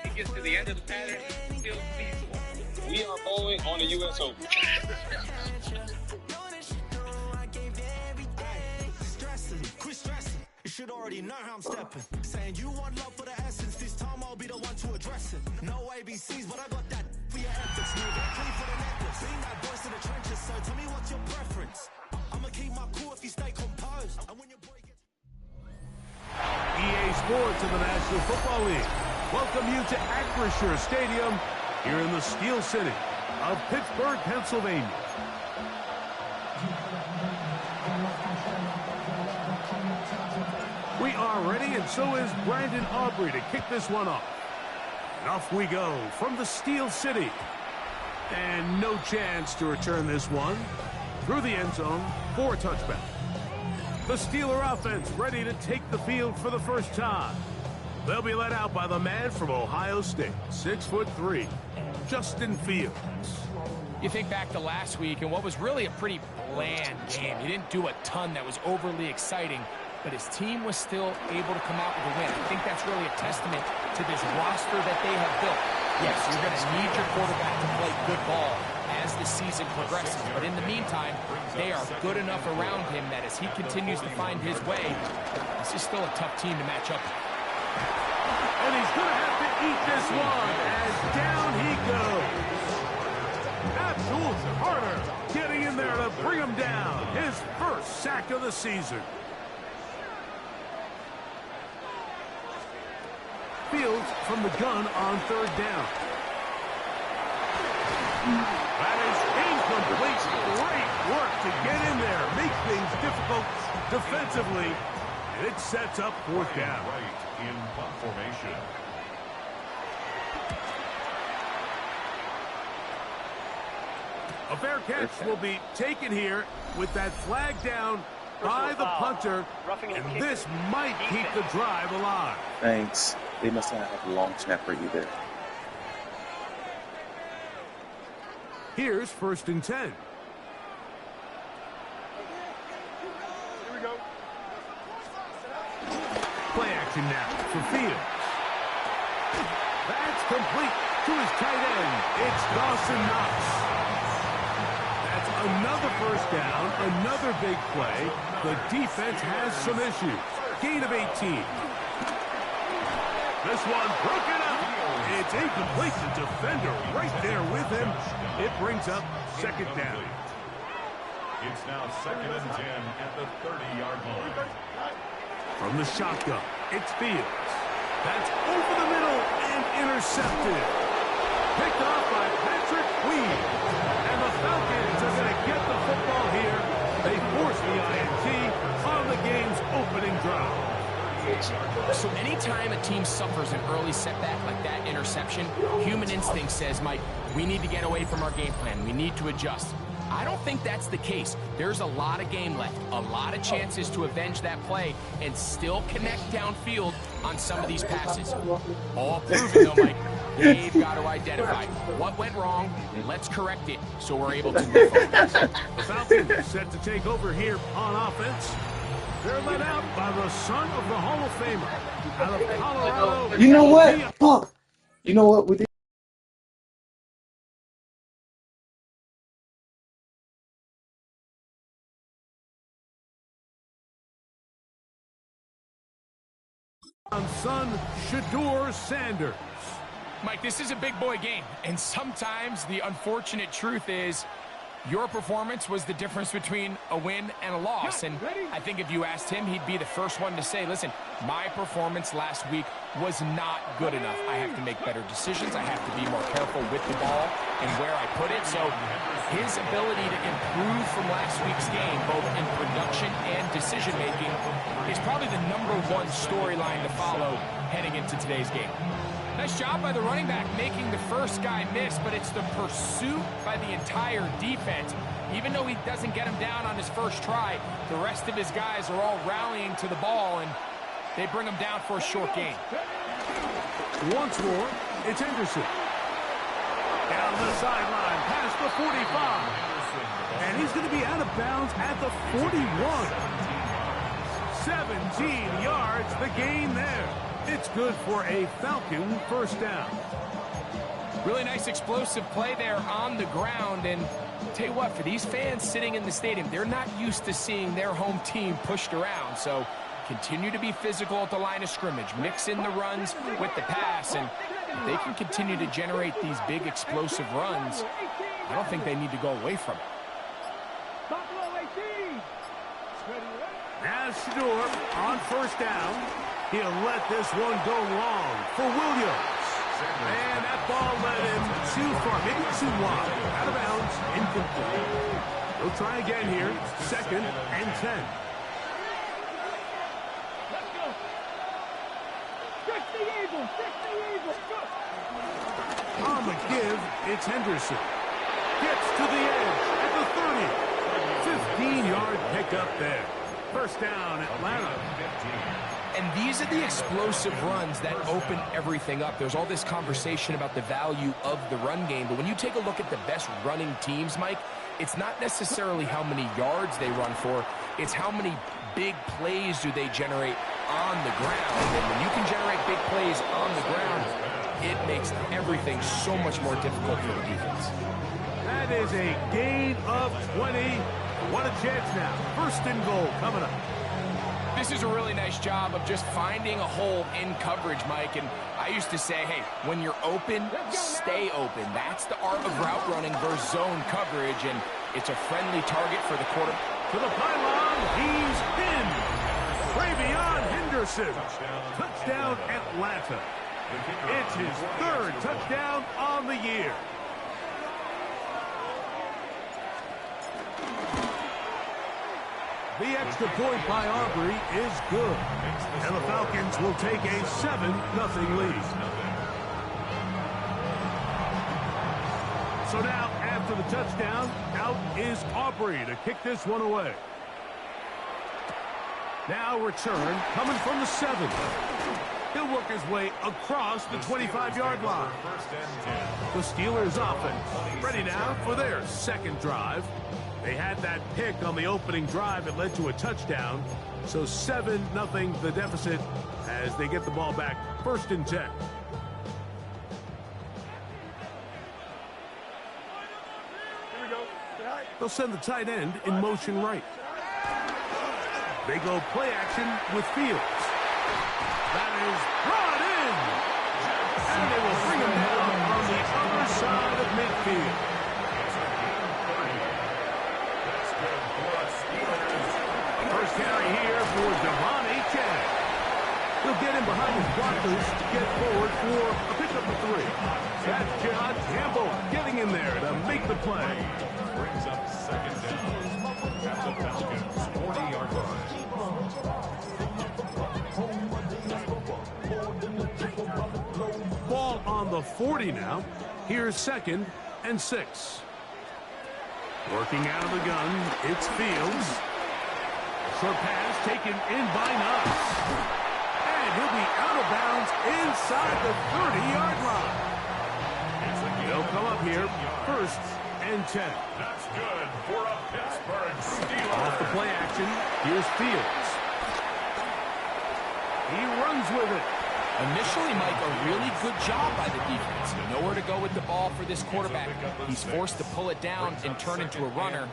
It gets to the end of the pattern, it's still feasible. We are bowling on the U.S. Open. Quit stressing. You should already know how I'm stepping. Saying you want love for the essence. This time I'll be the one to address it. No ABCs, but I got that for your ethics, nigga. Clean for the necklace. Being that voice in the trenches, so tell me what's your preference. I'ma keep my cool if you stay composed. And when your boy gets... EA Sports in the National Football League welcome you to Acrisure Stadium here in the Steel City of Pittsburgh, Pennsylvania. We are ready, and so is Brandon Aubrey to kick this one off. And off we go from the Steel City. And no chance to return this one through the end zone for a touchback. The Steeler offense ready to take the field for the first time. They'll be led out by the man from Ohio State, 6'3", Justin Fields. You think back to last week and what was really a pretty bland game. He didn't do a ton that was overly exciting, but his team was still able to come out with a win. I think that's really a testament to this roster that they have built. Yes, you're going to need your quarterback to play good ball as the season progresses, but in the meantime, they are good enough around him that as he continues to find his way, this is still a tough team to match up with. And he's going to have to eat this one as down he goes. Abdul Carter getting in there to bring him down. His first sack of the season. Fields from the gun on third down. That is incomplete. Great work to get in there. Make things difficult defensively. And it sets up fourth down. Right in formation. A fair catch will be taken here with that flag down by the punter, and this might keep the drive alive. Thanks. They must not have a long snapper either. Here's 1st and 10. Here we go. Play action now for Fields. That's complete to his tight end. It's Dawson Knox. That's another first down, another big play. The defense has some issues. Gain of 18. This one broken up. It's incomplete. The defender right there with him. It brings up second down. It's now 2nd and 10 at the 30-yard line. From the shotgun, it's Fields. That's over the middle and intercepted. Picked off by Patrick Weed. And the Falcons are going to get the football here. They force the INT on the game's opening drive. So anytime a team suffers an early setback like that interception, human instinct says, Mike, we need to get away from our game plan. We need to adjust. I don't think that's the case. There's a lot of game left, a lot of chances to avenge that play and still connect downfield on some of these passes. All proven, though, Mike. They've got to identify what went wrong. Let's correct it so we're able to move forward. The Falcons set to take over here on offense. They're led out by the son of the Hall of Famer out of Colorado. You know what? Fuck. You know what? With son Shedeur Sanders. Mike, this is a big boy game, and sometimes the unfortunate truth is your performance was the difference between a win and a loss. And I think if you asked him, he'd be the first one to say, listen, my performance last week was not good enough. I have to make better decisions. I have to be more careful with the ball and where I put it. So his ability to improve from last week's game, both in production and decision-making, is probably the #1 storyline to follow heading into today's game. Nice job by the running back making the first guy miss, but it's the pursuit by the entire defense. Even though he doesn't get him down on his first try, the rest of his guys are all rallying to the ball, and they bring him down for a short gain. Once more, it's Anderson. Down the sideline, past the 45. And he's going to be out of bounds at the 41. 17 yards, the gain there. It's good for a Falcon first down. Really nice explosive play there on the ground. And I'll tell you what, for these fans sitting in the stadium, they're not used to seeing their home team pushed around. So continue to be physical at the line of scrimmage. Mix in the runs with the pass. And if they can continue to generate these big explosive runs, I don't think they need to go away from it. Now Shador on first down. He'll let this one go long for Williams. And that ball led him too far, maybe too wide. Out of bounds, incomplete. We'll try again here. 2nd and 10. Let's go. Fix the Eagles. Fix the Eagles. Go. On the give, it's Henderson. Gets to the edge at the 30. 15-yard pickup there. First down, Atlanta. And these are the explosive runs that open everything up. There's all this conversation about the value of the run game, but when you take a look at the best running teams, Mike, it's not necessarily how many yards they run for, it's how many big plays do they generate on the ground. And when you can generate big plays on the ground, it makes everything so much more difficult for the defense. That is a gain of 20. What a chance now. 1st and goal coming up. This is a really nice job of just finding a hole in coverage, Mike. And I used to say, hey, when you're open, stay open. That's the art of route running versus zone coverage, and it's a friendly target for the quarter. To the pylon, he's pinned. Travion Henderson. Touchdown, Atlanta. It's his 3rd touchdown on the year. The extra point by Aubrey is good. And the Falcons will take a 7-0 lead. So now, after the touchdown, out is Aubrey to kick this one away. Now return coming from the 7. He'll work his way across the 25-yard line. The Steelers offense ready now for their 2nd drive. They had that pick on the opening drive that led to a touchdown. So 7-0 the deficit as they get the ball back. 1st and 10. They'll send the tight end in motion right. They go play action with Fields. That is brought in. And they will bring him down on the other side of midfield. First carry here for Devon Achane. He'll get him behind his blockers to get forward for a pickup of 3. That's John Campbell getting in there to make the play. Brings up 2nd down at the Falcons' 40-yard line. Ball on the 40 now. Here's 2nd and 6. Working out of the gun, it's Fields. Short pass taken in by Nuss. And he'll be out of bounds inside the 30-yard line. They'll come up here, 1st and 10. That's good for a Pittsburgh Steelers. Off the play action, here's Fields. He runs with it. Initially, Mike, a really good job by the defense. Nowhere to go with the ball for this quarterback. He's forced to pull it down and turn into a runner.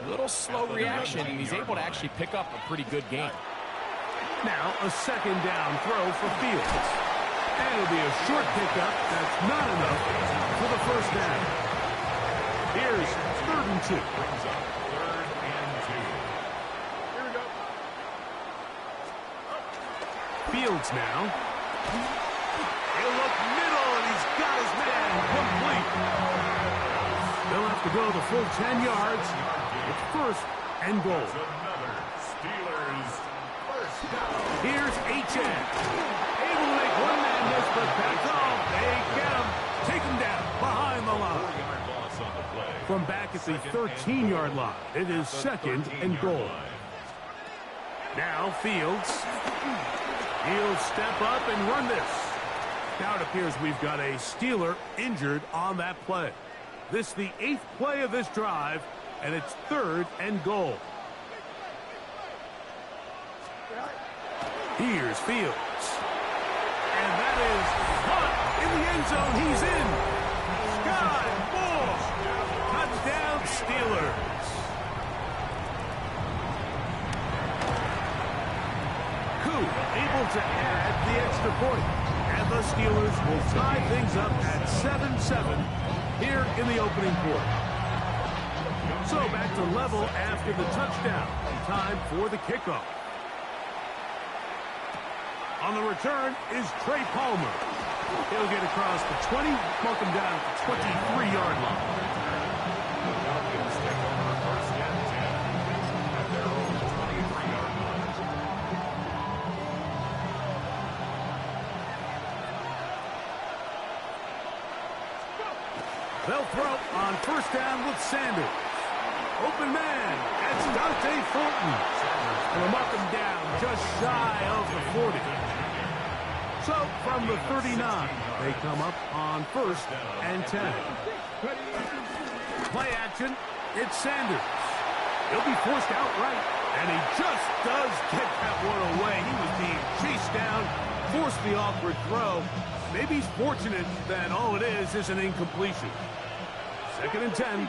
A little slow reaction, and he's able to actually pick up a pretty good game. Now a 2nd down throw for Fields. And it'll be a short pickup. That's not enough for the 1st down. Here's 3rd and 2. Brings up 3rd and 2. Here we go. Fields now. He'll look middle, and he's got his man complete. They'll have to go the full 10 yards. It's 1st and goal. Another Steelers first down. Here's Achane. Able to make one man miss, but that's all. They get him. Take him down behind the line. 4-yard loss on the play. From back at the 13-yard line, it is 2nd and goal. Now Fields. He'll step up and run this. Now it appears we've got a Steeler injured on that play. This is the 8th play of this drive, and it's 3rd and goal. Here's Fields. And that is caught in the end zone. He's in. Sky ball. Touchdown Steelers. Koo able to add the extra point. And the Steelers will tie things up at 7-7 here in the opening quarter. So back to level after the touchdown. Time for the kickoff. On the return is Trey Palmer. He'll get across the 20, mark him down at the 23-yard line. They'll throw on first down with Sanders. Open man, that's Dante Fulton. They'll mark him down just shy of the 40. So from the 39, they come up on first and 10. Play action, it's Sanders. He'll be forced outright, and he just does get that one away. He was being chased down, forced the awkward throw. Maybe he's fortunate that all it is an incompletion. Second and 10.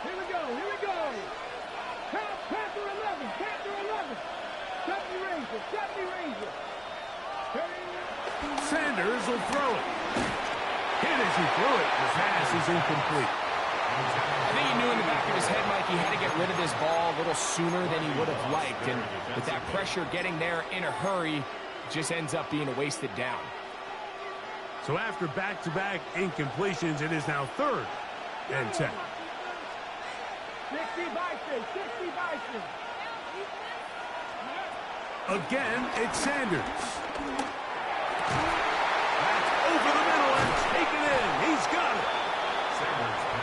Here we go. Panther 11. Deputy Ranger. Sanders will throw it. Hit as he threw it. The pass is incomplete. I think he knew in the back of his head, Mike, he had to get rid of this ball a little sooner than he would have liked. And with that pressure getting there in a hurry, it just ends up being a wasted down. So after back-to-back incompletions, it is now third and 10. 60 Bison. Again, it's Sanders. Back over the middle and taken in. He's got it.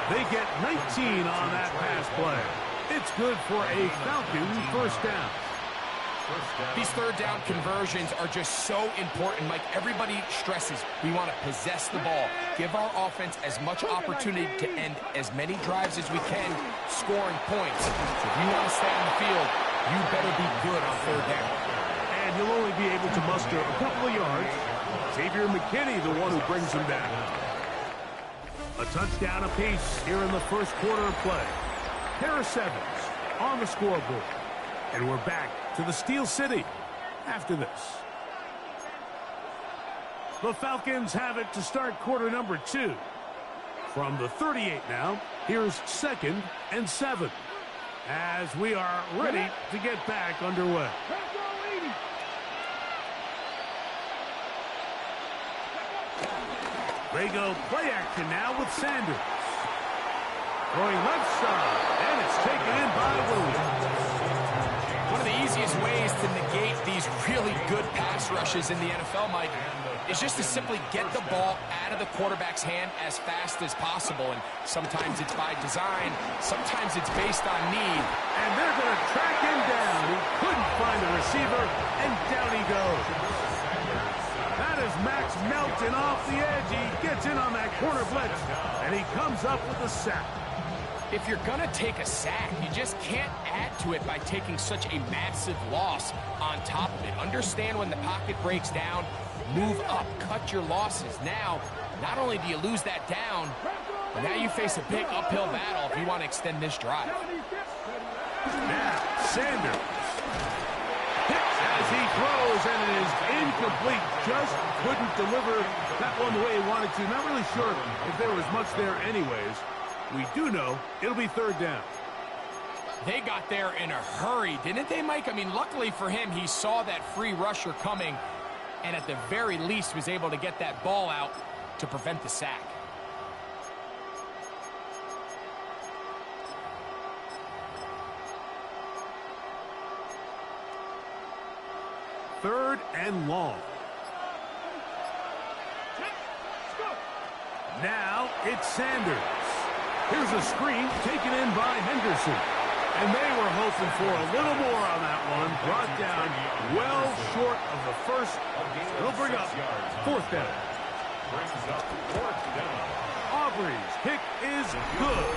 They get 19 on that pass play. It's good for a Falcon first down. These third down conversions are just so important, Mike. Everybody stresses we want to possess the ball, give our offense as much opportunity to end as many drives as we can, scoring points. So if you want to stay on the field, you better be good on third down. And you'll only be able to muster a couple of yards. Xavier McKinney, the one who brings him down. A touchdown apiece here in the first quarter of play. Pair of sevens on the scoreboard. And we're back to the Steel City after this. The Falcons have it to start quarter number 2. From the 38 now, here's second and 7. As we are ready to get back underway. They go play action now with Sanders. Going left side, and it's taken in by Williams. One of the easiest ways to negate these really good pass rushes in the NFL, Mike, is just to simply get the ball out of the quarterback's hand as fast as possible. And sometimes it's by design, sometimes it's based on need. And they're going to track him down. He couldn't find the receiver, and down he goes. That is Max Melton off the edge. He gets in on that corner blitz, and he comes up with a sack. If you're going to take a sack, you just can't add to it by taking such a massive loss on top of it. Understand when the pocket breaks down, move up, cut your losses. Now, not only do you lose that down, but now you face a big uphill battle if you want to extend this drive. Now, Sanders hits as he throws, and it is incomplete. Just couldn't deliver that one the way he wanted to. Not really sure if there was much there anyways. We do know it'll be third down. They got there in a hurry, didn't they, Mike? I mean, luckily for him, he saw that free rusher coming and at the very least was able to get that ball out to prevent the sack. Third and long. Now it's Sanders. Here's a screen taken in by Henderson. And they were hoping for a little more on that one. Brought down well short of the first. It'll bring up fourth down. Brings up fourth down. Aubrey's kick is good.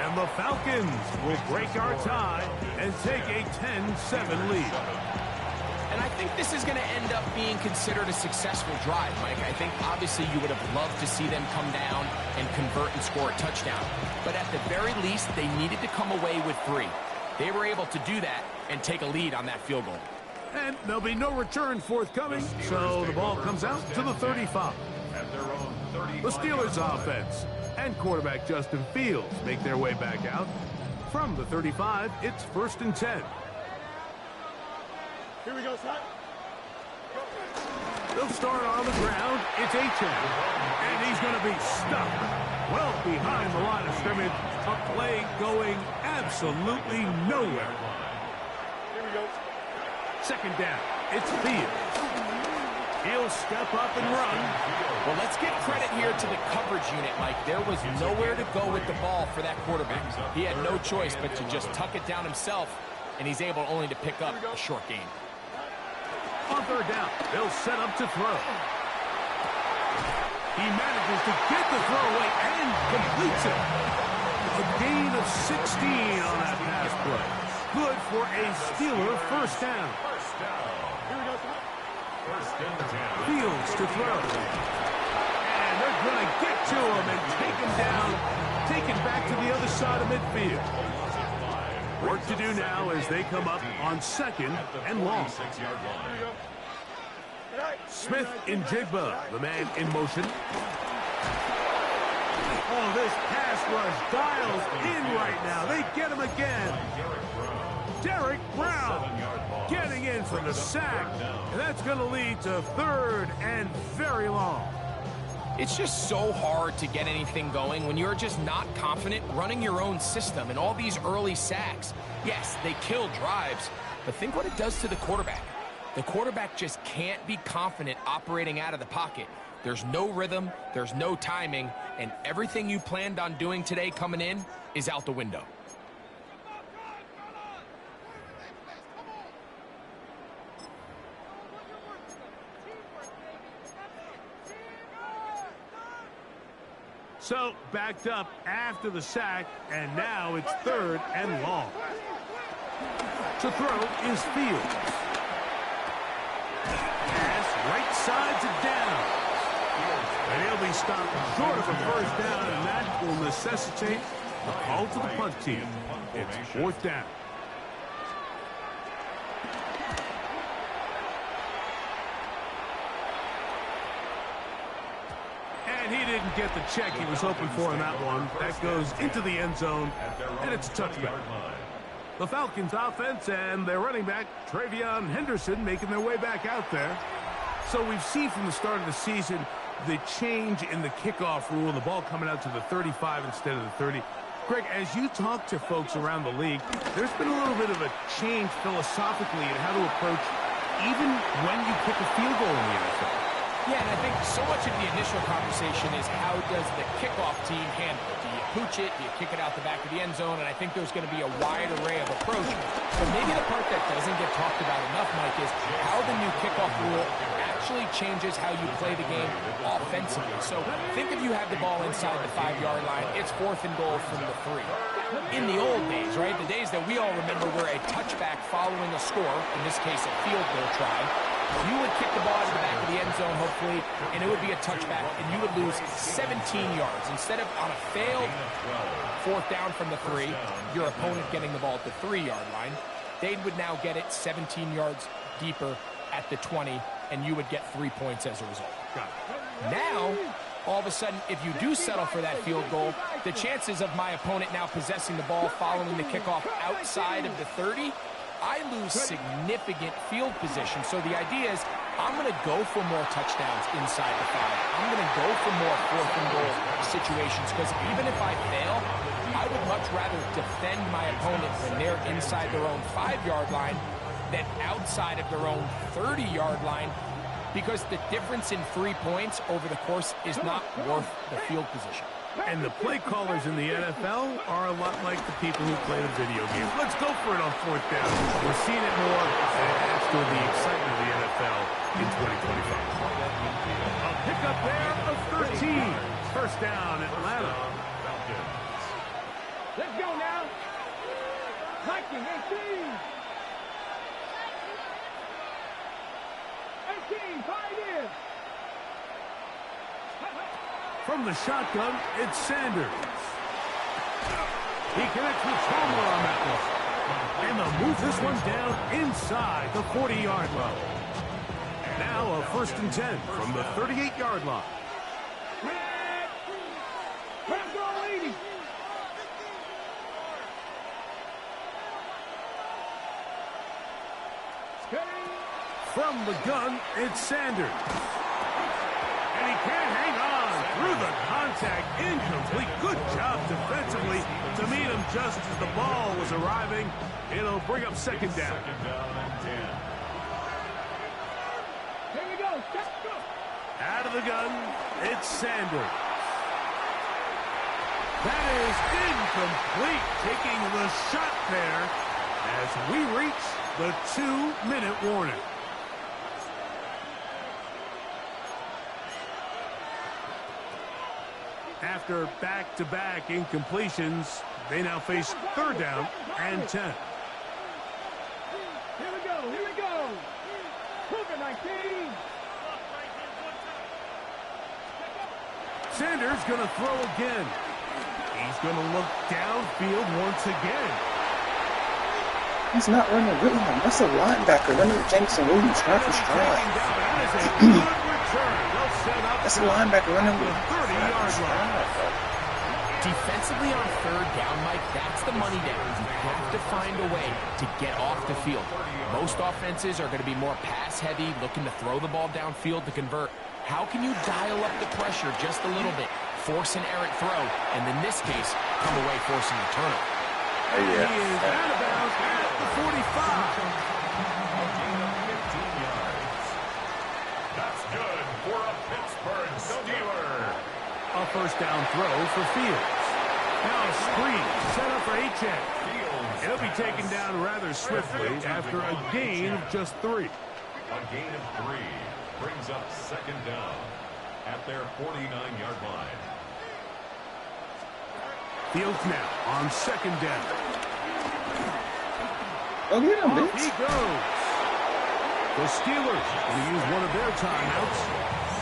And the Falcons will break our tie and take a 10-7 lead. And I think this is going to end up being considered a successful drive, Mike. I think obviously you would have loved to see them come down and convert and score a touchdown. But at the very least, they needed to come away with 3. They were able to do that and take a lead on that field goal. And there'll be no return forthcoming, so the ball comes out to the 35. The Steelers offense and quarterback Justin Fields make their way back out. From the 35, it's 1st and 10. Here we go, son. They'll start on the ground. It's Achane. And he's going to be stuck well behind the line of scrimmage. A play going absolutely nowhere. Here we go. 2nd down. It's Fields. He'll step up and run. Well, let's give credit here to the coverage unit, Mike. There was nowhere to go with the ball for that quarterback. He had no choice but to just tuck it down himself, and he's able only to pick up a short gain. On 3rd down, they'll set up to throw. He manages to get the throw away and completes it. A gain of 16 on that pass play. Good for a Steeler 1st down. Here we go, son. Fields to throw. And they're going to get to him and take him down. Taken back to the other side of midfield. Work to do now as they come up on 2nd and long. Smith in Jigba, the man in motion. Oh, this pass rush dials in right now. They get him again. Derek Brown getting in for the sack. And that's going to lead to 3rd and very long. It's just so hard to get anything going when you're just not confident running your own system. And all these early sacks, yes, they kill drives, but think what it does to the quarterback. The quarterback just can't be confident operating out of the pocket. There's no rhythm, there's no timing, and everything you planned on doing today coming in is out the window. So, backed up after the sack, and now it's 3rd and long. To throw is Fields. Pass right sides it down. And he'll be stopped short of a 1st down, and that will necessitate a call to the punt team. It's 4th down. And he didn't get the check he was hoping for on that one. That goes into the end zone, and it's a touchback. The Falcons offense and their running back, Travion Henderson, making their way back out there. So we've seen from the start of the season the change in the kickoff rule, the ball coming out to the 35 instead of the 30. Greg, as you talk to folks around the league, there's been a little bit of a change philosophically in how to approach even when you kick a field goal in the NFL. Yeah, and I think so much of the initial conversation is how does the kickoff team handle it? Do you pooch it? Do you kick it out the back of the end zone? And I think there's going to be a wide array of approach. But maybe the part that doesn't get talked about enough, Mike, is how the new kickoff rule actually changes how you play the game offensively. So think if you have the ball inside the 5-yard line, it's 4th and goal from the 3. In the old days, right, the days that we all remember were a touchback following a score, in this case a field goal try, you would kick the ball to the back of the end zone, hopefully, and it would be a touchback, and you would lose 17 yards. Instead of on a failed 4th down from the 3, your opponent getting the ball at the 3-yard line, they would now get it 17 yards deeper at the 20, and you would get 3 points as a result. Now, all of a sudden, if you do settle for that field goal, the chances of my opponent now possessing the ball following the kickoff outside of the 30, I lose significant field position. So the idea is I'm going to go for more touchdowns inside the 5. I'm going to go for more 4th and goal situations because even if I fail, I would much rather defend my opponent when they're inside their own 5-yard line than outside of their own 30-yard line, because the difference in 3 points over the course is not worth the field position. And the play callers in the NFL are a lot like the people who play the video games. Let's go for it on 4th down. We're seeing it more, and it adds to the excitement of the NFL in 2025. A pickup there of 13. First down, Atlanta. Let's go now. Viking 18. 18, 5 in. From the shotgun, it's Sanders. He connects with Palmer on that one. And they'll move this one down inside the 40-yard line. Now a 1st and 10 from the 38-yard line. From the gun, it's Sanders. And he can't hang on through the contact. Incomplete. Good job defensively to meet him just as the ball was arriving. It'll bring up 2nd down. 2nd down and 10. Here we go. Let's go. Out of the gun, it's Sanders. That is incomplete. Taking the shot there as we reach the 2-minute warning. After back-to-back incompletions, they now face 3rd down and 10. Here we go. Here we go. Cougar 19. Sanders going to throw again. He's going to look downfield once again. He's not running really long. That's a linebacker running with Jameson Williams stride for stride. That's a linebacker running with 30-yard line. Defensively on 3rd down, Mike, that's the money down. You have to find a way to get off the field. Most offenses are going to be more pass-heavy, looking to throw the ball downfield to convert. How can you dial up the pressure just a little bit, force an errant throw, and in this case, come away forcing a turnover? Oh, yeah. He is out of bounds at the 45. That's good for a Pittsburgh Steeler. A 1st down throw for Fields. Now a screen set up for H.A. It'll be taken down rather swiftly after a gain of just 3. A gain of 3 brings up 2nd down at their 49-yard line. Fields now on 2nd down. Oh, get him, Off bitch. he goes. The Steelers going to use one of their timeouts,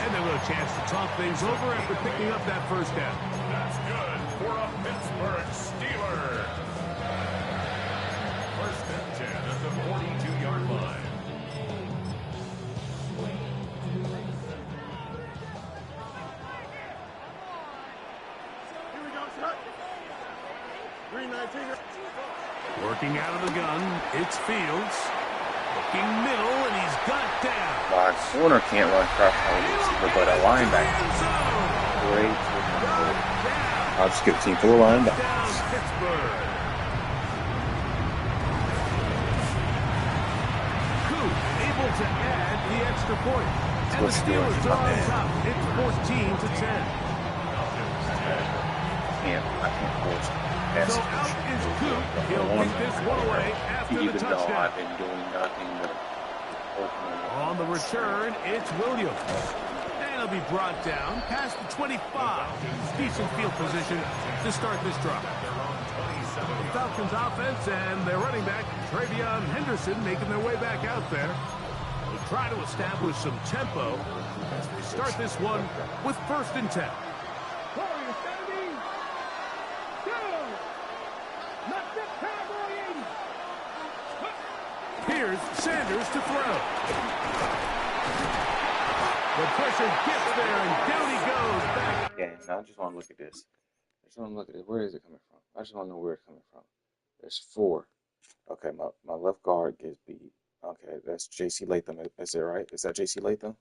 and they'll have a chance to talk things over after picking up that 1st down. That's good for a Pittsburgh Steeler. 1st and 10 at the 42-yard line. Here we go, sir. Green 19. Working out of the gun, it's Fields. Looking middle, and he's got down. Wide corner can't run cross coverage, but a linebacker. Great. I'll just give team full of linebackers. Pittsburgh. Coop able to add the extra point. And the Steelers are on top. It's 14-10. I can't force it. So out is Coop. He'll kick this one away after the Even though touchdown. I've been doing nothing but On the return, it's Williams. And he'll be brought down past the 25. Decent field position to start this drive. The Falcons offense and their running back, Travion Henderson, making their way back out there. They'll try to establish some tempo as they start this one with 1st and 10. Warriors 70. Go. Not the Cowboy 80. Here's Sanders to throw. The pressure gets there, and down he goes back. Yeah, now I just want to look at this. I just want to look at it. Where is it coming from? I just want to know where it's coming from. There's 4. Okay, my left guard gets beat. Okay, that's J.C. Latham. Is it right? Is that J.C. Latham?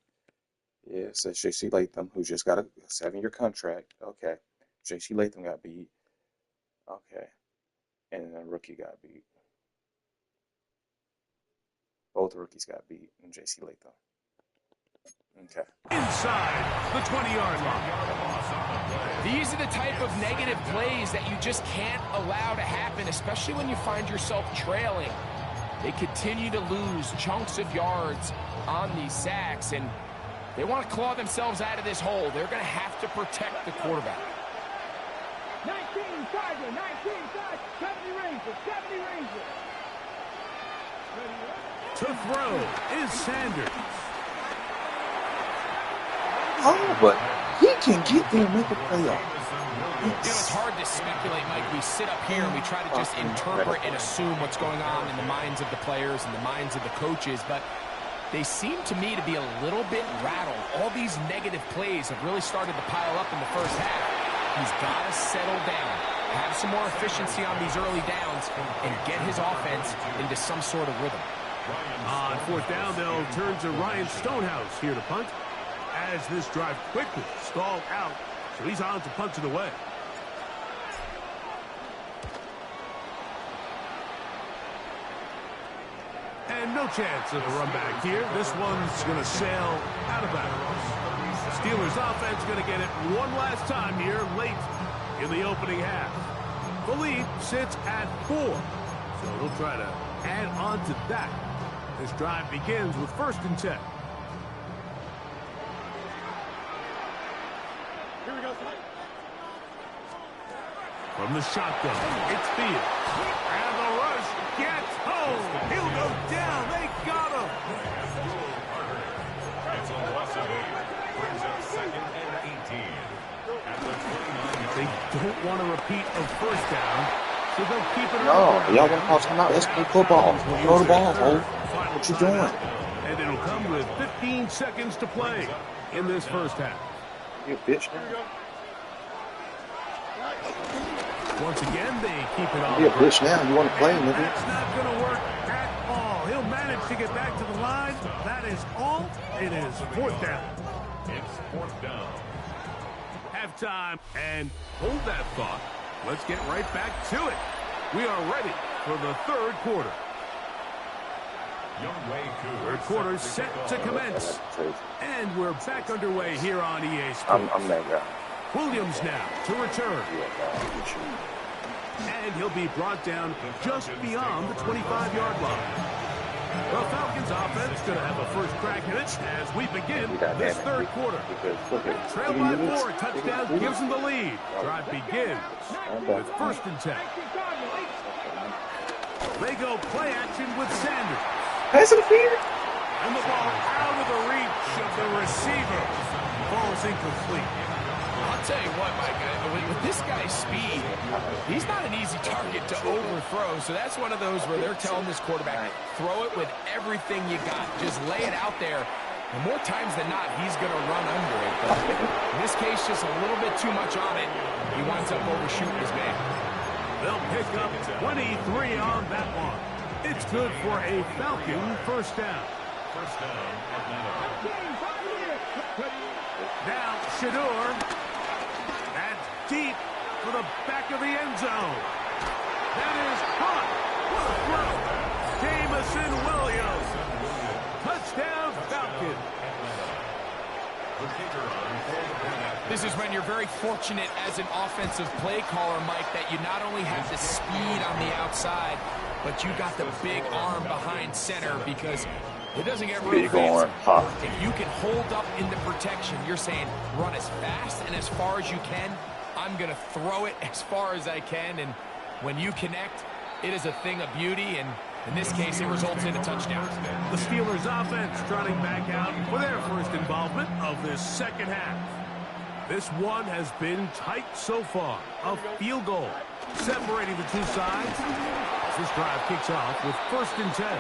Yeah, it says J.C. Latham, who just got a 7-year contract. Okay, J.C. Latham got beat. Okay, and then a rookie got beat. Both rookies got beat, and J.C. Latham. Okay. Inside the 20-yard line. These are the type of negative plays that you just can't allow to happen, especially when you find yourself trailing. They continue to lose chunks of yards on these sacks, and they want to claw themselves out of this hole. They're going to have to protect the quarterback. 19 Charger, 19 Charger, 70 Ranger, 70 Ranger. To throw is Sanders. Oh, but he can get there and make a play off. You know, it's hard to speculate, Mike. We sit up here and we try to just interpret and assume what's going on in the minds of the players and the minds of the coaches, but they seem to me to be a little bit rattled. All these negative plays have really started to pile up in the first half. He's got to settle down, have some more efficiency on these early downs, and get his offense into some sort of rhythm. On fourth down, they'll turn to Ryan Stonehouse here to punt, as this drive quickly stalled out, so he's on to punt it away. And no chance of a run back here. This one's going to sail out of bounds. Steelers offense going to get it one last time here late in the opening half. The lead sits at 4, so they'll try to add on to that. This drive begins with 1st and 10. Here we go. From the shotgun, it's Fields. And the rush gets home. He'll go down. They got him. It's a loss of 8. Brings up 2nd and 18. At the 29. They don't want to repeat a first down, so they'll keep it No, around. y'all want to call timeout? Let's play football. Throw the ball, Ho. What you doing? And it'll come with 15 seconds to play in this first half. You bitch. Once again, they keep it on. Be a bitch now. You want to play, nigga? That's not going to work at all. He'll manage to get back to the line. That is all. It is 4th down. It's 4th down. Halftime. And hold that thought. Let's get right back to it. We are ready for the 3rd quarter. Third quarter set to commence. And we're back underway here on EA Sports. I'm that guy. Williams now to return. And he'll be brought down just beyond the 25-yard line. The Falcons offense going to have a first crack at it as we begin this 3rd quarter. Trail by 4, touchdown gives them the lead. Drive begins with 1st and 10. They go play action with Sanders. Pass it here. And the ball out of the reach of the receiver. Ball's incomplete. I'll tell you what, Mike, with this guy's speed, he's not an easy target to overthrow. So that's one of those where they're telling this quarterback, throw it with everything you got. Just lay it out there. And more times than not, he's going to run under it. But in this case, just a little bit too much on it. He winds up overshooting his man. They'll pick up 23 on that one. It's good for a Falcon first down. First down, Atlanta. Now Shador. That's deep for the back of the end zone. That is caught. What a throw. Jamison Williams. Touchdown Falcon. This is when you're very fortunate as an offensive play caller, Mike, that you not only have the speed on the outside, but you got the big arm behind center, because it doesn't get real fancy. If you can hold up in the protection, you're saying run as fast and as far as you can. I'm going to throw it as far as I can, and when you connect, it is a thing of beauty, and in this case, it results in a touchdown. The Steelers offense trotting back out for their first involvement of this second half. This one has been tight so far. A field goal separating the two sides. This drive kicks off with 1st and 10.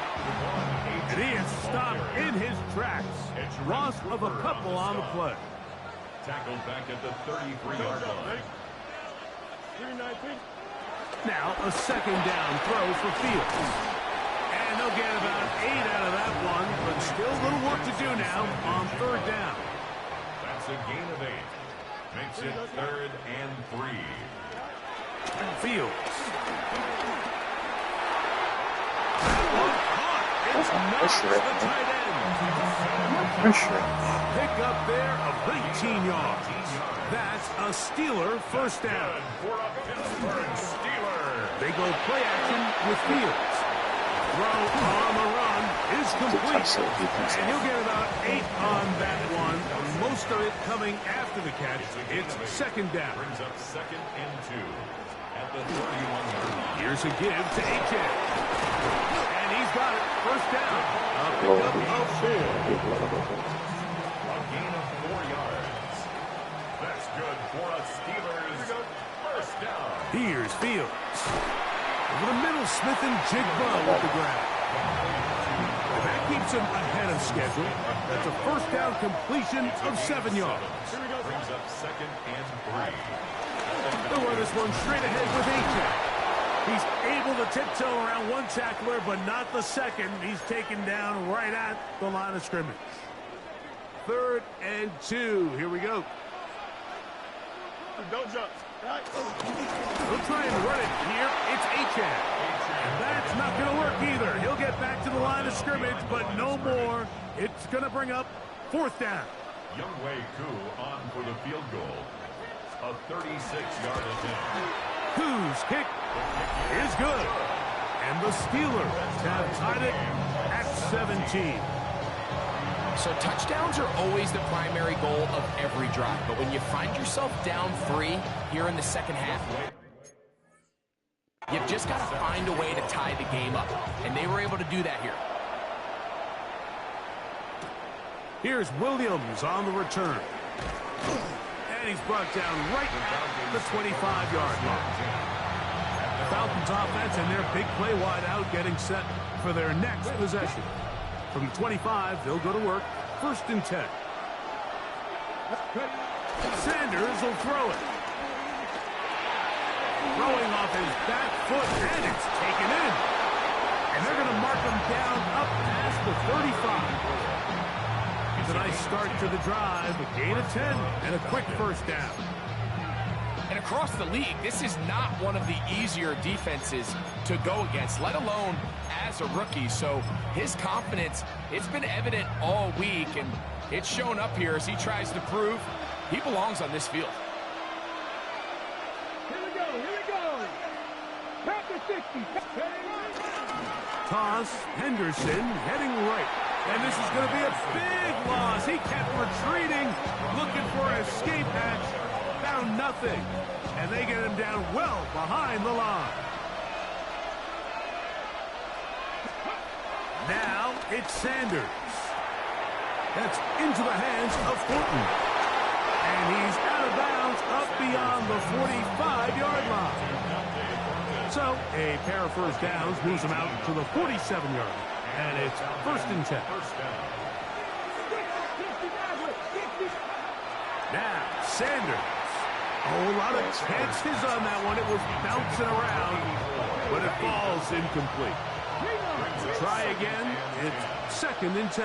And he is stopped in his tracks. Loss of a couple on the play. Tackled back at the 33-yard line. Now a second down throw for Fields. And they'll get about 8 out of that one, but still a little work to do now on 3rd down. That's a gain of 8. Makes it 3rd and 3. Fields. It's not the tight end. Pick up there of 19 yards. That's a Steeler first down. They go play action with Fields. Throw on the run is complete. So And he'll get about 8 on that one. Most of it coming after the catch. It's second down. Brings up 2nd and 2 at the 31-yard line. Here's a give to A.J. And he's got it. First down. A pickup of 4. A gain of 4 yards. That's good for a Steelers first down. Here's Fields. Over the middle, Smith and Jigba with the grab. And that keeps him ahead of schedule. That's a first down completion of 7 yards. Brings up 2nd and 3. They'll run this one straight ahead with A.J. He's able to tiptoe around one tackler, but not the second. He's taken down right at the line of scrimmage. 3rd and 2. Here we go. Don't jump. We'll try and run it here. It's Achane. And that's not going to work either. He'll get back to the line of scrimmage, but no more. It's going to bring up 4th down. Younghoe Koo on for the field goal. A 36-yard attempt. Koo's kick is good. And the Steelers have tied it at 17. So touchdowns are always the primary goal of every drive. But when you find yourself down 3 here in the second half, you've just got to find a way to tie the game up. And they were able to do that here. Here's Williams on the return. And he's brought down right at the 25-yard line. The Falcons offense and their big play wide out getting set for their next possession. From the 25, they'll go to work. 1st and 10. Sanders will throw it. Throwing off his back foot, and it's taken in. And they're going to mark him down up past the 35. It's a nice start to the drive. A gain of 10 and a quick first down. And across the league, this is not one of the easier defenses to go against, let alone as a rookie. So his confidence, it's been evident all week, and it's shown up here as he tries to prove he belongs on this field. Here we go. Back to 60. Toss, Henderson heading right. And this is going to be a big loss. He kept retreating, looking for an escape hatch. Found nothing. And they get him down well behind the line. Now it's Sanders. That's into the hands of Thornton. And he's out of bounds up beyond the 45-yard line. So a pair of first downs moves him out to the 47-yard line. And it's 1st and 10. Now Sanders. Oh, a lot of chances on that one. It was bouncing around, but it falls incomplete. Try again. It's 2nd and 10.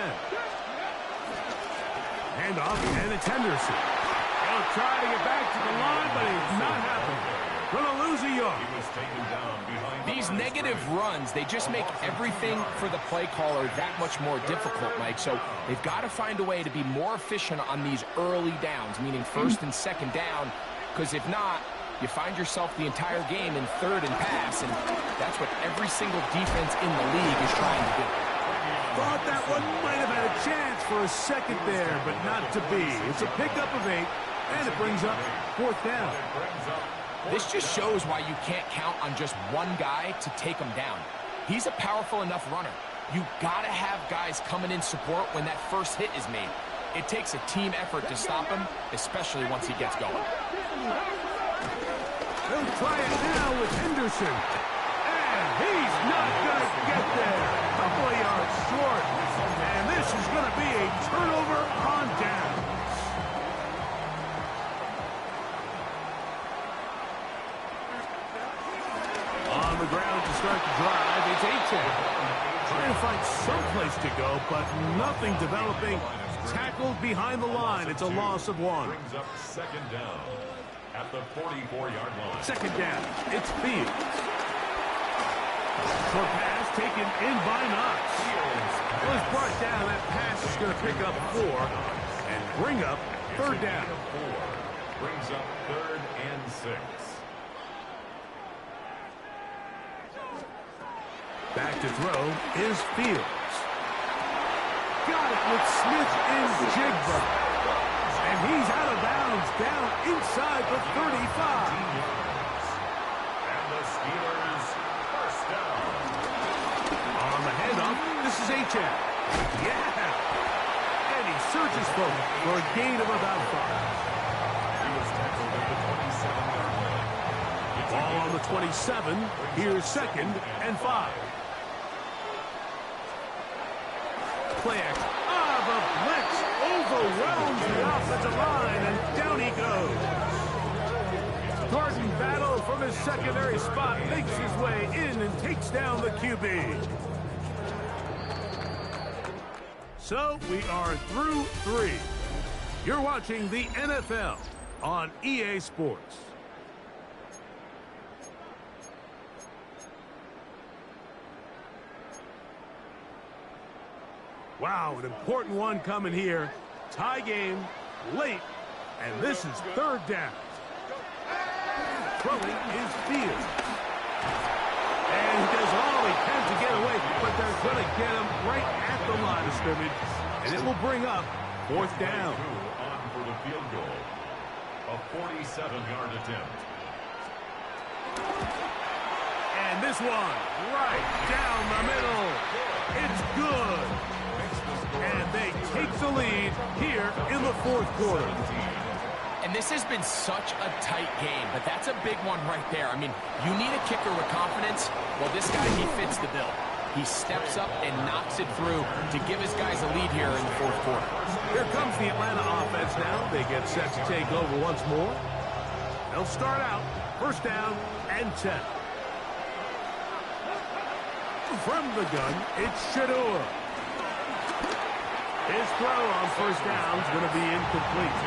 Hand off, and it's Henderson. He'll try to get back to the line, but it's not happening. Gonna lose a yard. These negative runs, they just make everything for the play caller that much more difficult, Mike. So they've got to find a way to be more efficient on these early downs, meaning 1st and 2nd down. Because if not, you find yourself the entire game in 3rd and pass, and that's what every single defense in the league is trying to do. Thought that one might have had a chance for a second there, but not to be. It's a pickup of 8, and it brings up 4th down. This just shows why you can't count on just one guy to take him down. He's a powerful enough runner. You got to have guys coming in support when that first hit is made. It takes a team effort to stop him, especially once he gets going. They'll try it now with Henderson. And he's not going to get there. A couple of yards short. And this is going to be a turnover on downs. On the ground to start the drive, it's Achane. Trying to find some place to go, but nothing developing. Tackled behind the line. It's a loss of 1. Brings up 2nd down at the 44-yard line. 2nd down. It's Fields. Short pass taken in by Knox. It was brought down. That pass is going to pick up 4 and bring up 3rd down. 4 brings up 3rd and 6. Back to throw is Fields. with Smith in Jigba. And he's out of bounds, down inside the 35. And the Steelers first down. On the handoff, this is Achane. Yeah! And he surges forward for a gain of about 5. He was tackled at the 27-yard line. Ball on the 27. Here's 2nd and 5. Play action. The blitz overwhelms the offensive line, and down he goes. Gordon battle from his secondary spot, makes his way in and takes down the QB. So we are through 3. You're watching the NFL on EA Sports. Wow, an important one coming here. Tie game, late, and this is 3rd down. Throwing is Fields. And he does all he can to get away, but they're going to get him right at the line of scrimmage, and it will bring up 4th down. On for the field goal. A 47-yard attempt. And this one, right down the middle. It's good. And they take the lead here in the 4th quarter. And this has been such a tight game, but that's a big one right there. I mean, you need a kicker with confidence. Well, this guy, he fits the bill. He steps up and knocks it through to give his guys a lead here in the 4th quarter. Here comes the Atlanta offense now. They get set to take over once more. They'll start out 1st down and 10. From the gun, it's Shador. His throw on 1st down is going to be incomplete.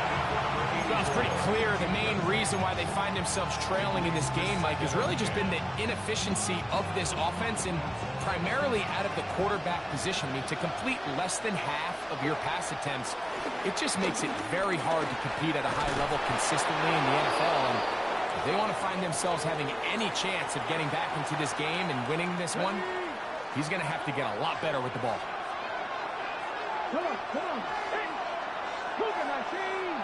Well, it's pretty clear the main reason why they find themselves trailing in this game, Mike, has really just been the inefficiency of this offense and primarily out of the quarterback position. I mean, to complete less than half of your pass attempts, it just makes it very hard to compete at a high level consistently in the NFL. And if they want to find themselves having any chance of getting back into this game and winning this one, he's going to have to get a lot better with the ball. Come on. Hey, Cougar machine.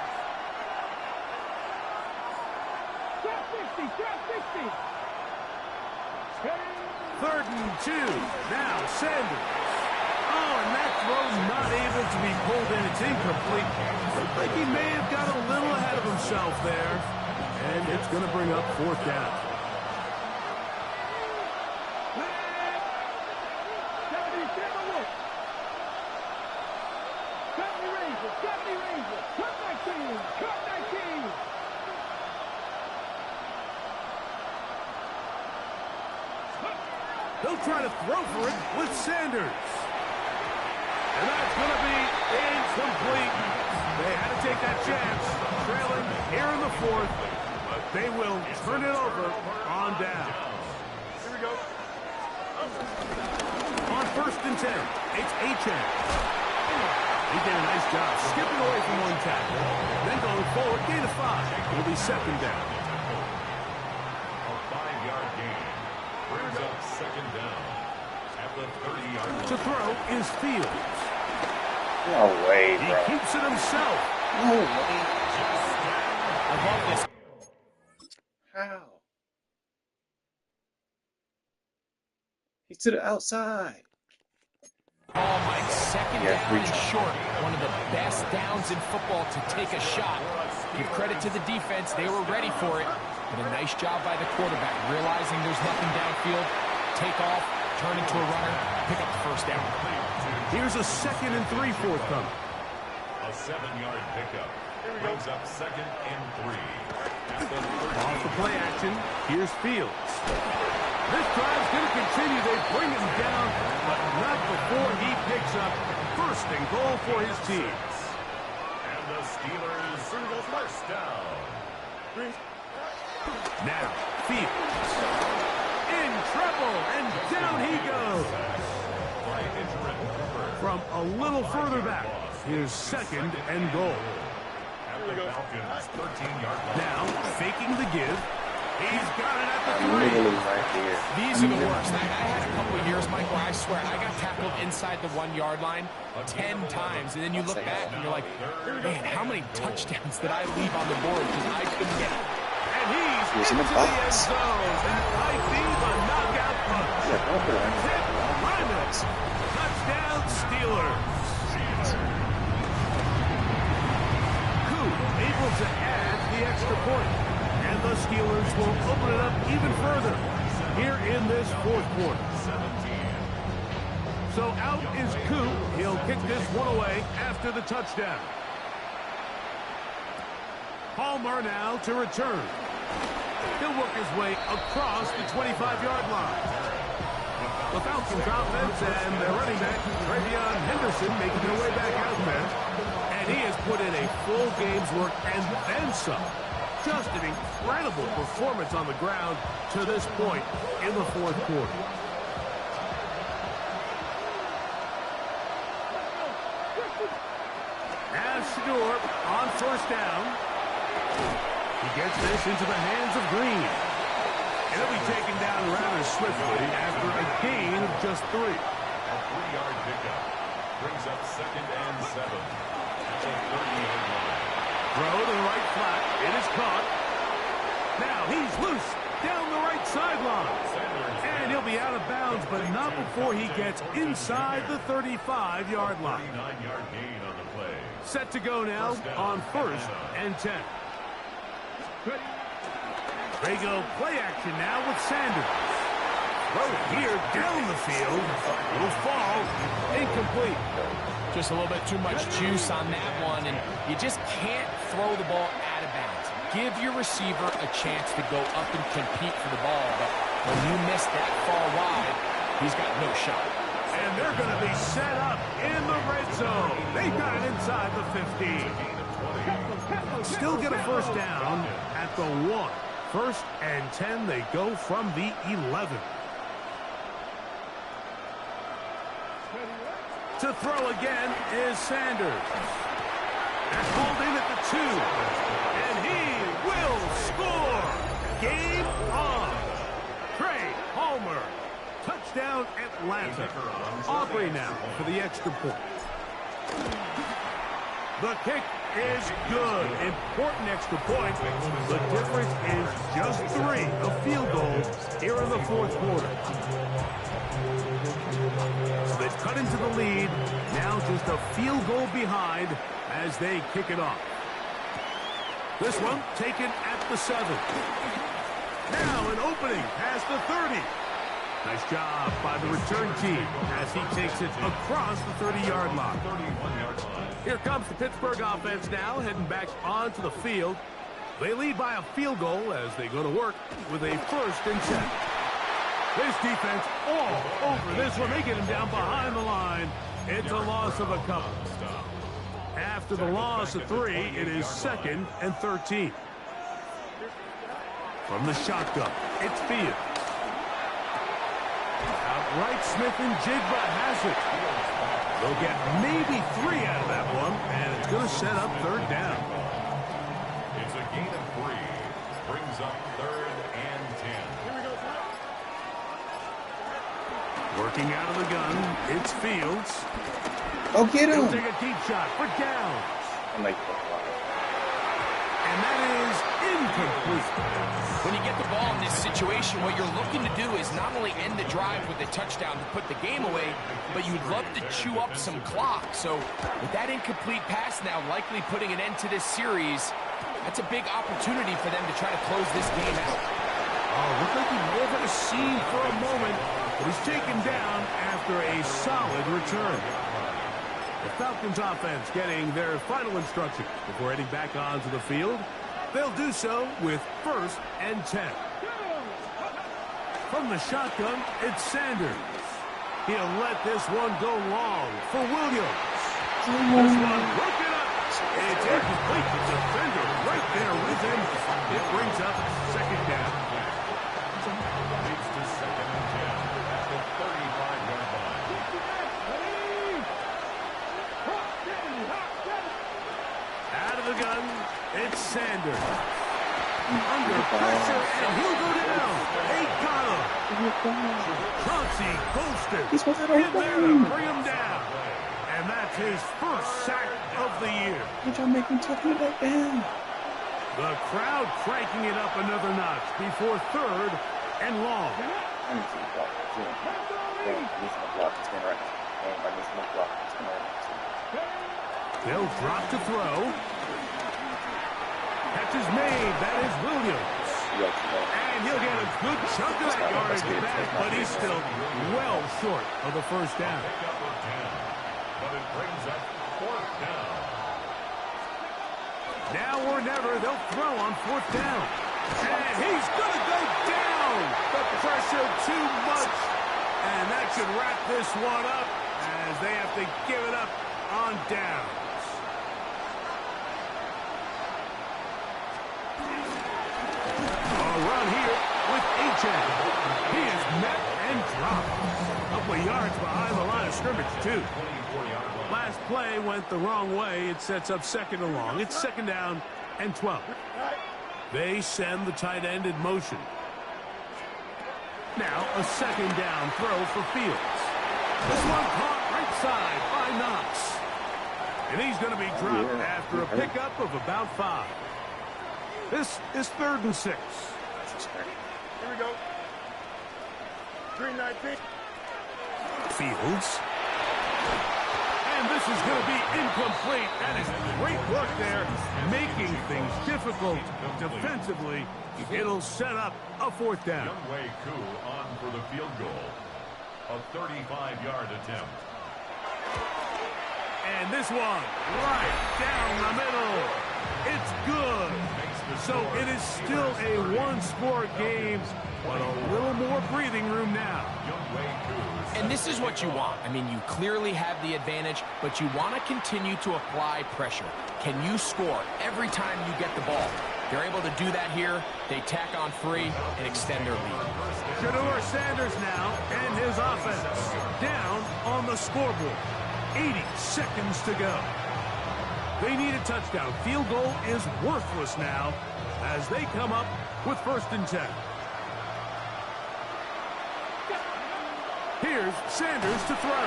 Drop 60. 3rd and 2. Now Sanders. Oh, and that throw not able to be pulled in. It's incomplete. Looks like he may have got a little ahead of himself there. And it's going to bring up 4th down. 70 Rangers. Cut 19. They'll try to throw for it with Sanders. And that's going to be incomplete. They had to take that chance. Trailing here in the 4th. But they will turn it over on down. Here we go. On 1st and 10, it's Achane. He did a nice job skipping away from one tackle. Then going forward, gain of 5. It'll be 2nd down. A 5-yard gain. Brings up 2nd down at the 30-yard line. To throw is Fields. No way, He bro. keeps it himself. No way. I love this. How? He's to the outside. Oh, Mike, 2nd Yeah, down and preach. short. One of the best downs in football to take a shot. Give credit to the defense. They were ready for it. But a nice job by the quarterback, realizing there's nothing downfield. Take off, turn into a runner, pick up the 1st down. Here's a 2nd and 3 forthcoming. A 7-yard pickup. Brings up 2nd and 3. At the Off the play action, here's Fields. This drive's going to continue. They bring him down, but not before he picks up 1st and goal for his team. And the Steelers 1st down. Now, Fields. In trouble, and down he goes. From a little further back, here's 2nd and goal. At the Falcons 13-yard line. Now, faking the give. He's got it at the 3. Literally right here. These are the worst. I had a couple of years, Mike, where I swear I got tackled inside the 1-yard line 10 times, and then you look back and you're like, man, how many touchdowns did I leave on the board because I couldn't get it? And he's into the end zone. And might be the knockout punch. Tip Lyman. Touchdown Steelers. Koo able to add the extra point. And the Steelers will open it up even further here in this fourth quarter. So out is Koo. He'll kick this one away after the touchdown. Palmer now to return. He'll work his way across the 25-yard line. The Falcons offense and their running back, Travion Henderson, making their way back out there. And he has put in a full game's work and then some. Just an incredible performance on the ground to this point in the fourth quarter. As Shador on first down. He gets this into the hands of Green. And he'll be taken down rather swiftly after a gain of just 3. A 3-yard pickup brings up 2nd and 7. That's a 30-yard line. Throw to the right flat. It is caught. Now he's loose down the right sideline. And he'll be out of bounds, but not before he gets inside the 35-yard line. 39-yard gain on the play. Set to go now on 1st and 10. They go play action now with Sanders. Throw here down the field. Will fall incomplete. Just a little bit too much juice on that one, and you just can't throw the ball out of bounds. Give your receiver a chance to go up and compete for the ball, but when you miss that far wide, he's got no shot. And they're going to be set up in the red zone. They got it inside the 15. Still get a first down at the 1. 1st and 10, they go from the 11. To throw again is Sanders. That's pulled in at the 2. And he will score. Game on. Trey Palmer. Touchdown Atlanta. Aubrey now for the extra point. The kick is good. Important extra point. The difference is just 3. A field goal here in the fourth quarter. So they've cut into the lead. Now just a field goal behind as they kick it off. This one taken at the 7. Now an opening past the 30. Nice job by the return team as he takes it across the 30-yard line. 31-yard line. Here comes the Pittsburgh offense now, heading back onto the field. They lead by a field goal as they go to work with a 1st and 10. This defense all over this one. They get him down behind the line. It's a loss of a couple. After the loss of 3, it is 2nd and 13. From the shotgun, it's Fields. Outright Smith and Jigba has it. They'll get maybe 3 out of that one, and it's going to set up 3rd down. It's a gain of 3. Brings up 3rd and 10. Working out of the gun, it's Fields. Go get him. He'll take a deep shot for downs. And that is incomplete. When you get the ball in this situation, what you're looking to do is not only end the drive with a touchdown to put the game away, but you'd love to chew up some clock. So with that incomplete pass now likely putting an end to this series, that's a big opportunity for them to try to close this game out. Oh, looked like he may have had a seam for a moment, but he's taken down after a solid return. The Falcons offense getting their final instructions before heading back onto the field. They'll do so with 1st and 10. From the shotgun, it's Sanders. He'll let this one go long for Williams. This one broken up. It's incomplete. The defender right there with him. It brings up 2nd down. Leads to 2nd and 10 at the 35-yard line. Out of the gun, it's Sanders. Under pressure, and he'll go down. They got him. Chauncey Golston in there to bring him down. And that's his first sack of the year. Y'all make him tuck me back down. The crowd cranking it up another notch before 3rd and long. I need to block. Needs my block. It's been right. I need my block. It's been right. They'll drop to throw. Catch is made. That is Williams. And he'll get a good chunk of that yardage back, but he's still well short of the first down. But it brings up 4th down. Now or never, they'll throw on 4th down. And he's going to go down. The pressure too much. And that should wrap this one up as they have to give it up on downs. A run here with H.A. He is met and dropped. A couple of yards behind the line of scrimmage, too. Last play went the wrong way. It sets up 2nd and long. It's 2nd down and 12. They send the tight end in motion. Now a 2nd down throw for Fields. This one caught right side by Knox. And he's going to be dropped after a pickup of about 5. This is 3rd and 6. Here we go. 319. Fields. And this is going to be incomplete. That is great work there, making things difficult defensively. It'll set up a 4th down. Youngwei Koo on for the field goal. A 35-yard attempt. And this one right down the middle. It's good. So it is still a one-score game, but a little more breathing room now. And this is what you want. I mean, you clearly have the advantage, but you want to continue to apply pressure. Can you score every time you get the ball? They're able to do that here. They tack on 3 and extend their lead. Shedeur Sanders now and his offense down on the scoreboard. 80 seconds to go. They need a touchdown. Field goal is worthless now as they come up with 1st and 10. Here's Sanders to throw.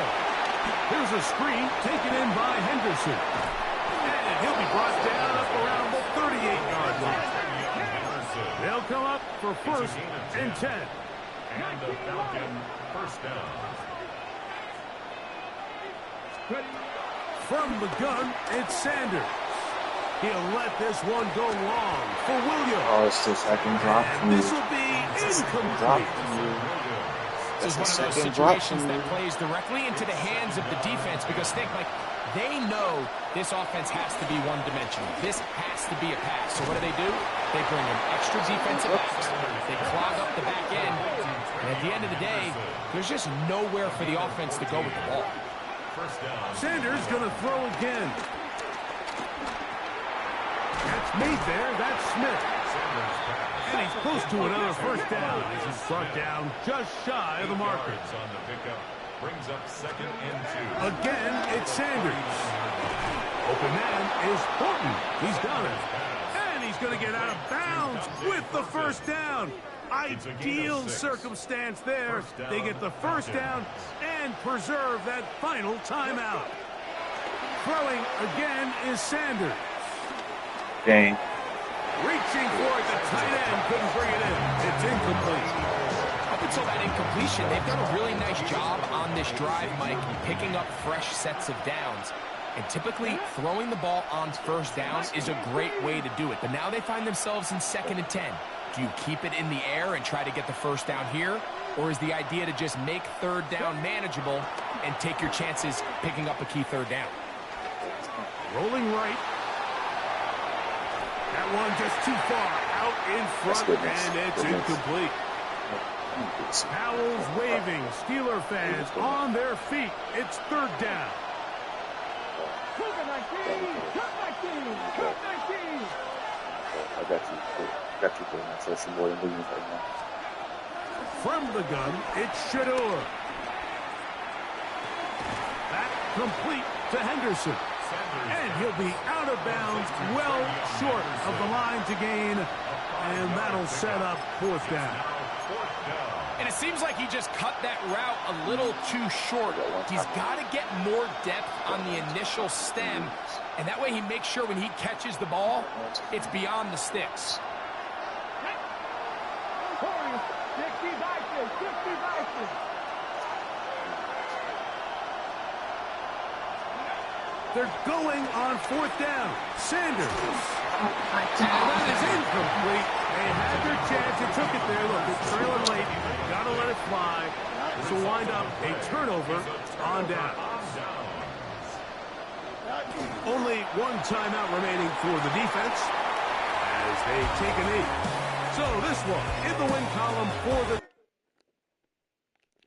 Here's a screen taken in by Henderson. And he'll be brought down up around the 38-yard line. They'll come up for 1st and 10. And the Falcon 1st down. From the gun, it's Sanders. He'll let this one go long for Williams. Oh, it's the 2nd drop. And this will be incomplete. This is one of those situations that plays directly into the hands of the defense because think, like, they know this offense has to be one-dimensional. This has to be a pass. So what do? They bring in extra defensive backs. They clog up the back end. And at the end of the day, there's just nowhere for the offense to go with the ball. Sanders going to throw again. That's made there. That's Smith. And he's close to another 1st down. This is brought down just shy of the marker. On the pickup brings up 2nd and 2. Again, it's Sanders. Open man is Horton. He's done it. And he's going to get out of bounds with the 1st down. Ideal circumstance there. They get the 1st down and preserve that final timeout. Throwing again is Sanders. Dang. Reaching for it, the tight end couldn't bring it in. It's incomplete. Up until that incompletion, they've done a really nice job on this drive, Mike, picking up fresh sets of downs. And typically, throwing the ball on 1st down is a great way to do it. But now they find themselves in 2nd and 10. Do you keep it in the air and try to get the 1st down here? Or is the idea to just make 3rd down manageable and take your chances picking up a key 3rd down? Rolling right. That one just too far out in front, and it's incomplete. Towels waving, Steeler fans on their feet. It's 3rd down. I got you for my social more than Williams right now. From the gun, it's Shedeur. Back complete to Henderson. And he'll be out of bounds, well short of the line to gain And that'll set up fourth down. And it seems like he just cut that route a little too short. He's got to get more depth on the initial stem, and that way he makes sure when he catches the ball, it's beyond the sticks. 60 Vikings, 60 Vikings. They're going on fourth down. Sanders. That is incomplete. They had their chance. They took it there. Look, it's trailing late. Got to let it fly. This will wind up a turnover on down. Only one timeout remaining for the defense as they take a knee. So this one in the win column for the...